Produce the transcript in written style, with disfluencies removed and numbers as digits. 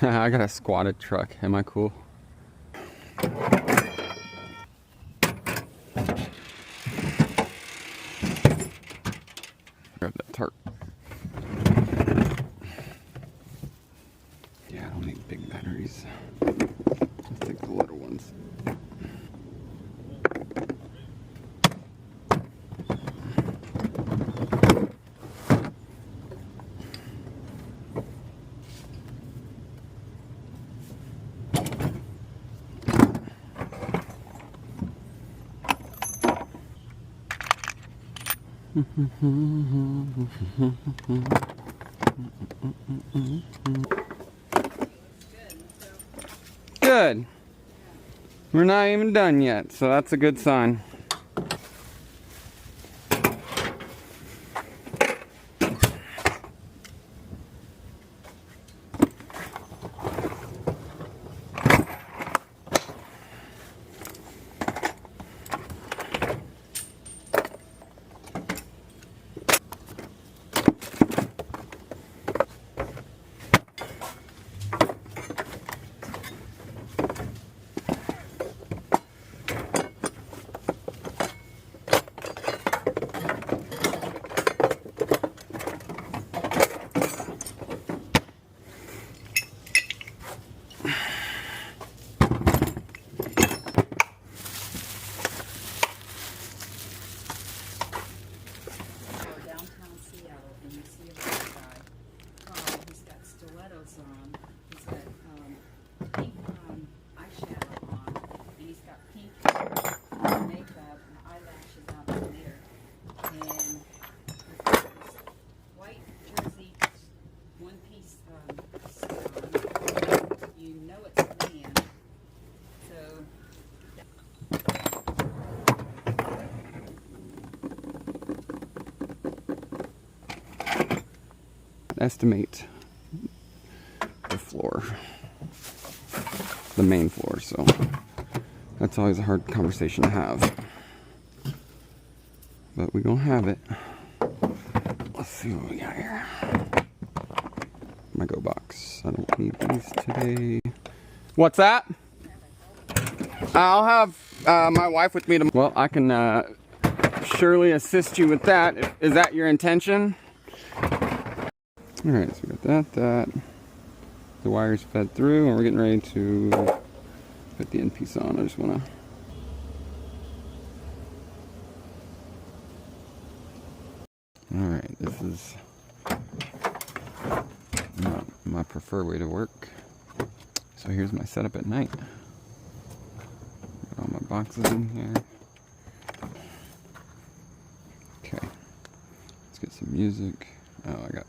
I got a squatted truck. Am I cool? Grab that tarp. Yeah, I don't need big batteries. Let's take the little ones. Good. We're not even done yet, so that's a good sign. Estimate the floor, the main floor, so that's always a hard conversation to have, but we're gonna have it. Let's see what we got here. My go box. I don't need these today. What's that? I'll have my wife with me tomorrow. Well, I can surely assist you with that. Is that your intention? Alright, so we got that. The wires fed through, and we're getting ready to put the end piece on. I just want to... Alright, this is my preferred way to work. So here's my setup at night. Got all my boxes in here. Okay, let's get some music. Oh, I got